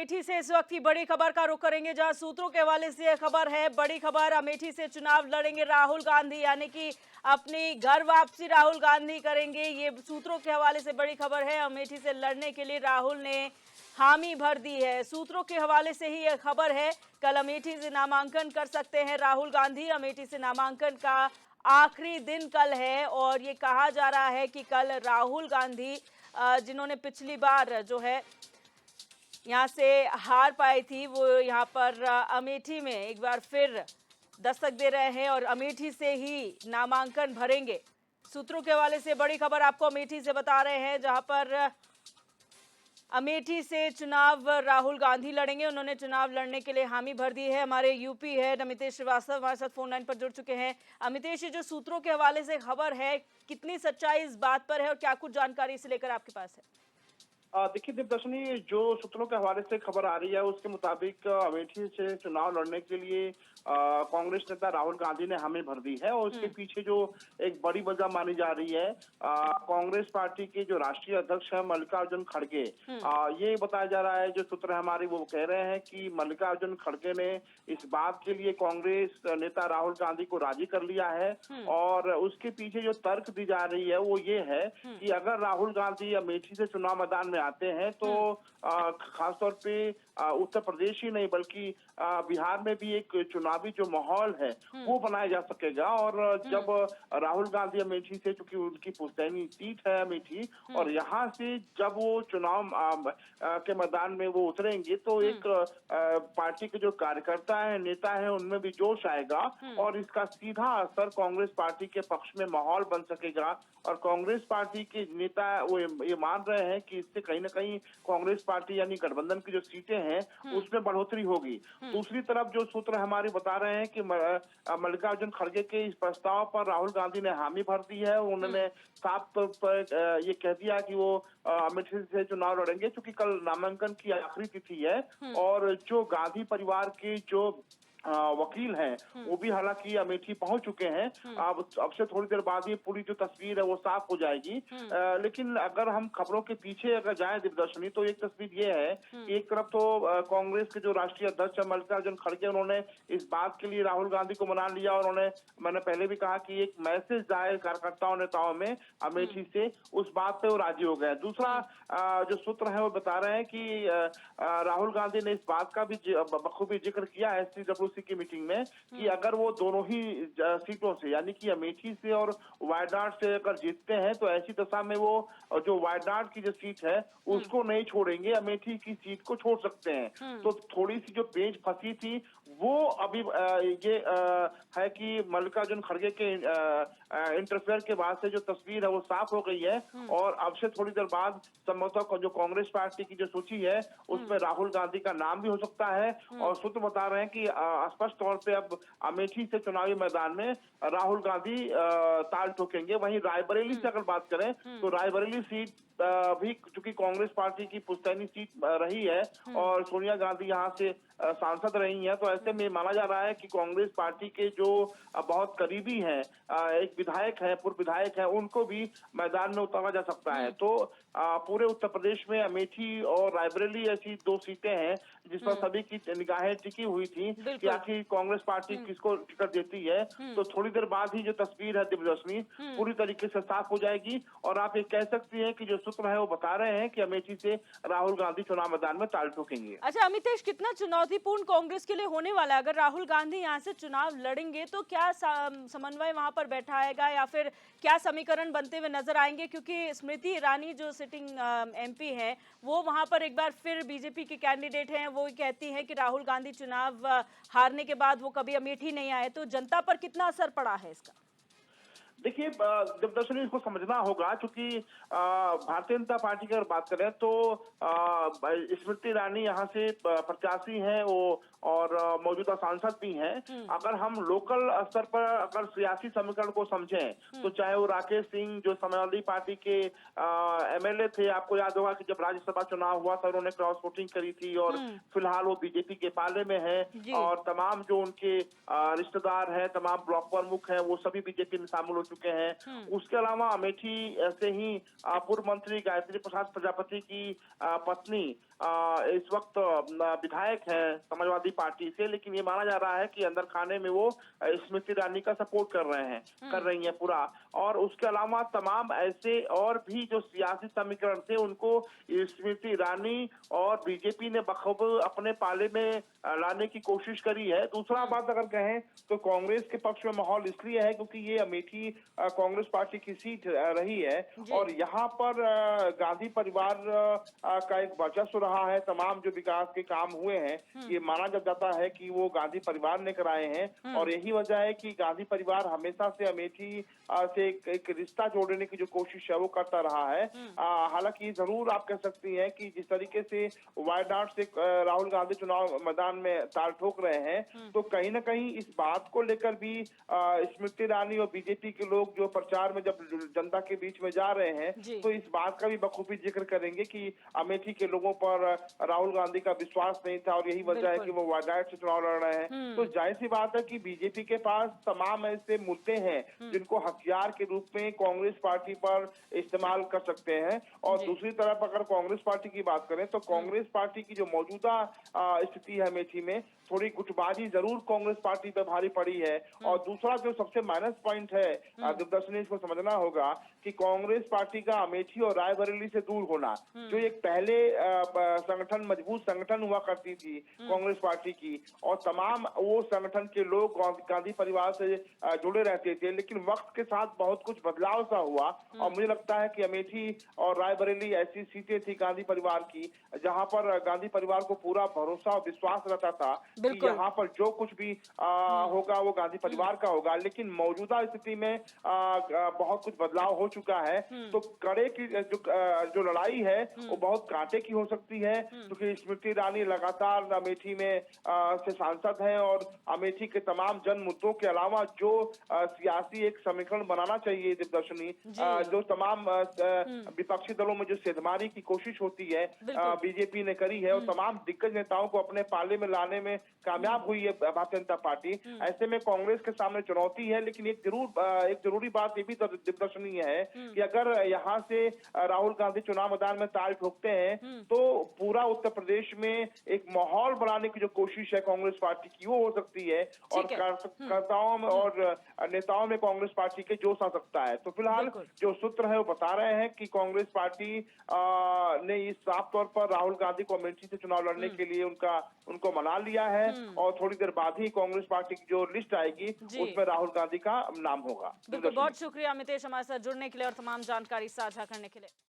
अमेठी से इस वक्त की बड़ी खबर का रुख करेंगे, जहां सूत्रों के हवाले से यह खबर है। बड़ी खबर, अमेठी से चुनाव लड़ेंगे राहुल गांधी, यानी कि अपनी घर वापसी राहुल गांधी करेंगे। ये सूत्रों के हवाले से बड़ी खबर है। अमेठी से लड़ने के लिए राहुल ने हामी भर दी है। सूत्रों के हवाले से ही यह खबर है। कल अमेठी से नामांकन कर सकते हैं राहुल गांधी। अमेठी से नामांकन का आखिरी दिन कल है और ये कहा जा रहा है कि कल राहुल गांधी, जिन्होंने पिछली बार जो है यहाँ से हार पाई थी, वो यहाँ पर अमेठी में एक बार फिर दस्तक दे रहे हैं और अमेठी से ही नामांकन भरेंगे। सूत्रों के हवाले से बड़ी खबर आपको अमेठी से बता रहे हैं, जहां पर अमेठी से चुनाव राहुल गांधी लड़ेंगे। उन्होंने चुनाव लड़ने के लिए हामी भर दी है। हमारे यूपी हेड अमितेश श्रीवास्तव हमारे साथ फोन लाइन पर जुड़ चुके हैं। अमितेश, जो सूत्रों के हवाले से खबर है, कितनी सच्चाई इस बात पर है और क्या कुछ जानकारी इसे लेकर आपके पास है? देखिए दिव्यदर्शनी, जो सूत्रों के हवाले से खबर आ रही है उसके मुताबिक अमेठी से चुनाव लड़ने के लिए कांग्रेस नेता राहुल गांधी ने हामी भर दी है। और उसके पीछे जो एक बड़ी वजह मानी जा रही है, कांग्रेस पार्टी के जो राष्ट्रीय अध्यक्ष है मल्लिकार्जुन खड़गे, ये बताया जा रहा है, जो सूत्र हमारे वो कह रहे हैं कि मल्लिकार्जुन खड़गे ने इस बात के लिए कांग्रेस नेता राहुल गांधी को राजी कर लिया है। और उसके पीछे जो तर्क दी जा रही है वो ये है कि अगर राहुल गांधी अमेठी से चुनाव मैदान में आते हैं तो खासतौर पे उत्तर प्रदेश ही नहीं बल्कि बिहार में भी एक चुनावी जो माहौल है वो बनाया जा सकेगा। और जब राहुल गांधी अमेठी से, चूंकि उनकी पुश्तैनी सीट है अमेठी, और यहाँ से जब वो चुनाव के मैदान में वो उतरेंगे तो एक पार्टी के जो कार्यकर्ता है, नेता है, उनमें भी जोश आएगा और इसका सीधा असर कांग्रेस पार्टी के पक्ष में माहौल बन सकेगा। और कांग्रेस पार्टी के नेता वो ये मान रहे हैं कि इससे कहीं ना कहीं कांग्रेस पार्टी यानी गठबंधन की जो सीटें हैं उसमें बढ़ोतरी होगी। दूसरी तरफ जो सूत्र हमारे बता रहे हैं कि मल्लिकार्जुन खड़गे के इस प्रस्ताव पर राहुल गांधी ने हामी भर दी है। उन्होंने साफ तौर पर ये कह दिया कि वो अमेठी से चुनाव लड़ेंगे, क्योंकि कल नामांकन की आखिरी तिथि है। और जो गांधी परिवार के जो वकील हैं वो भी हालांकि अमेठी पहुंच चुके हैं। अब से थोड़ी देर बाद ये पूरी जो तस्वीर है वो साफ हो जाएगी। लेकिन अगर हम खबरों के पीछे अगर जाएं दिव्यदर्शनी, तो एक तस्वीर ये है कि एक तरफ तो कांग्रेस के जो राष्ट्रीय अध्यक्ष है मल्लिकार्जुन खड़गे, उन्होंने इस बात के लिए राहुल गांधी को मना लिया और मैंने पहले भी कहा कि एक मैसेज जाए कार्यकर्ताओं नेताओं में अमेठी से, उस बात पे वो राजी हो गए। दूसरा जो सूत्र है वो बता रहे हैं कि राहुल गांधी ने इस बात का भी बखूबी जिक्र किया है SCWC की मीटिंग में कि अगर वो दोनों ही सीटों से यानी कि अमेठी से और वायनाड से अगर जीतते हैं तो ऐसी दशा में वो जो वायनाड की जो सीट है उसको नहीं छोड़ेंगे, अमेठी की सीट को छोड़ सकते हैं। तो थोड़ी सी जो पेंच फंसी थी वो अभी ये है कि मल्लिकार्जुन खड़गे के इंटरफेयर के बाद से जो तस्वीर है वो साफ हो गई है। और अब से थोड़ी देर बाद संभवतः जो कांग्रेस पार्टी की जो सूची है उसमें राहुल गांधी का नाम भी हो सकता है। और सूत्र बता रहे हैं कि स्पष्ट तौर पे अब अमेठी से चुनावी मैदान में राहुल गांधी ताल ठोकेंगे। वहीं रायबरेली से अगर बात करें तो रायबरेली सीट भी चूंकि कांग्रेस पार्टी की पुश्तैनी सीट रही है और सोनिया गांधी यहाँ से सांसद रही हैं, तो ऐसे में माना जा रहा है कि कांग्रेस पार्टी के जो बहुत करीबी हैं, एक विधायक है, पूर्व विधायक है, उनको भी मैदान में उतारा जा सकता है। तो पूरे उत्तर प्रदेश में अमेठी और रायबरेली ऐसी दो सीटें हैं जिस पर सभी की निगाहें टिकी हुई थी कि आखिर कांग्रेस पार्टी किसको टिकट देती है। तो थोड़ी देर बाद ही जो तस्वीर है दिव्यदर्शनी पूरी तरीके से साफ हो जाएगी और आप ये कह सकती हैं कि जो सूत्र है वो बता रहे हैं कि अमेठी से राहुल गांधी चुनाव मैदान में ताल ठोकेंगे। अच्छा अमितेश, कितना चुनौतीपूर्ण कांग्रेस के लिए होने वाला है? अगर राहुल गांधी यहाँ से चुनाव लड़ेंगे तो क्या समन्वय वहां पर बैठाएगा या फिर क्या समीकरण बनते हुए नजर आएंगे? क्योंकि स्मृति ईरानी जो सिटिंग MP है वो वहां पर एक बार फिर बीजेपी के कैंडिडेट हैं, वो कहती है कि राहुल गांधी चुनाव हारने के बाद वो कभी अमेठी नहीं आए, तो जनता पर कितना असर पड़ा है इसका? देखिए दिव्यदर्शनी, इसको समझना होगा क्योंकि भारतीय जनता पार्टी की अगर बात करें तो स्मृति ईरानी यहाँ से प्रत्याशी हैं वो और मौजूदा सांसद भी हैं। अगर हम लोकल स्तर पर अगर सियासी समीकरण को समझें तो चाहे वो राकेश सिंह जो समाजवादी पार्टी के MLA थे, आपको याद होगा कि जब राज्यसभा चुनाव हुआ था उन्होंने क्रॉस वोटिंग करी थी और फिलहाल वो बीजेपी के पाले में है। और तमाम जो उनके रिश्तेदार हैं, तमाम ब्लॉक प्रमुख हैं, वो सभी बीजेपी में शामिल हो चुके हैं। उसके अलावा अमेठी से ही पूर्व मंत्री गायत्री प्रसाद प्रजापति की पत्नी इस वक्त विधायक हैं समाजवादी पार्टी से, लेकिन ये माना जा रहा है कि अंदर खाने में वो स्मृति ईरानी का सपोर्ट कर रही हैं पूरा। और उसके अलावा तमाम ऐसे और भी जो सियासी समीकरण थे उनको स्मृति ईरानी और बीजेपी ने बखूब अपने पाले में लाने की कोशिश करी है। दूसरा बात अगर कहें तो कांग्रेस के पक्ष में माहौल इसलिए है क्योंकि ये अमेठी कांग्रेस पार्टी की सीट रही है और यहाँ पर गांधी परिवार का एक वर्चस्व रहा है। तमाम जो विकास के काम हुए हैं ये माना जाता है कि वो गांधी परिवार ने कराए हैं और यही वजह है कि गांधी परिवार हमेशा से अमेठी से एक रिश्ता जोड़ने की जो कोशिश है वो करता रहा है। हालांकि जरूर आप कह सकती हैं कि जिस तरीके से वायनाड से राहुल गांधी चुनाव मैदान में ताल ठोक रहे हैं तो कहीं ना कहीं इस बात को लेकर भी स्मृति ईरानी और बीजेपी के लोग जो प्रचार में जब जनता के बीच में जा रहे हैं तो इस बात का भी बखूबी जिक्र करेंगे कि अमेठी के लोगों पर राहुल गांधी का विश्वास नहीं था और यही वजह है कि वो वायनाड से चुनाव लड़ रहे हैं। तो जाहिर सी बात है कि बीजेपी के पास तमाम ऐसे मुद्दे हैं जिनको हथियार के रूप में कांग्रेस पार्टी पर इस्तेमाल कर सकते हैं। और दूसरी तरफ अगर कांग्रेस पार्टी की बात करें तो कांग्रेस पार्टी की जो मौजूदा स्थिति है अमेठी में थोड़ी गुटबाजी जरूर कांग्रेस पार्टी पे भारी पड़ी है। और दूसरा जो सबसे माइनस पॉइंट है दूरदर्शनी इसको समझना होगा कि कांग्रेस पार्टी का अमेठी और रायबरेली से दूर होना, जो एक पहले संगठन मजबूत संगठन हुआ करती थी कांग्रेस पार्टी की और तमाम वो संगठन के लोग गांधी परिवार से जुड़े रहते थे, लेकिन वक्त के साथ बहुत कुछ बदलाव सा हुआ और मुझे लगता है कि अमेठी और रायबरेली ऐसी सीटें थी गांधी परिवार की जहां पर गांधी परिवार को पूरा भरोसा और विश्वास रहता था कि यहाँ पर जो कुछ भी होगा वो गांधी परिवार का होगा। लेकिन मौजूदा स्थिति में बहुत कुछ बदलाव हो चुका है तो कड़े की जो लड़ाई है वो बहुत कांटे की हो सकती है क्योंकि स्मृति ईरानी लगातार अमेठी में से सांसद हैं और अमेठी के तमाम जन मुद्दों के अलावा जो सियासी एक समीकरण बनाना चाहिए दिग्दर्शनी, जो तमाम विपक्षी दलों में जो सेधमारी की कोशिश होती है बीजेपी ने करी है और तमाम दिग्गज नेताओं को अपने पाले में लाने में कामयाब हुई है भारतीय जनता पार्टी। ऐसे में कांग्रेस के सामने चुनौती है, लेकिन एक जरूरी बात ये भी दर्शनीय है कि अगर यहाँ से राहुल गांधी चुनाव मैदान में ताल ठोकते हैं तो पूरा उत्तर प्रदेश में एक माहौल बनाने की जो कोशिश है कांग्रेस पार्टी की वो हो सकती है और कार्यकर्ताओं में और नेताओं में कांग्रेस पार्टी के जोश आ सकता है। तो फिलहाल जो सूत्र है वो बता रहे हैं कि कांग्रेस पार्टी ने इस साफ तौर पर राहुल गांधी को अमेठी से चुनाव लड़ने के लिए उनको मना लिया है और थोड़ी देर बाद ही कांग्रेस पार्टी की जो लिस्ट आएगी उसमें राहुल गांधी का नाम होगा। बिल्कुल, बहुत शुक्रिया अमितेश हमारे साथ जुड़ने के लिए और तमाम जानकारी साझा करने के लिए।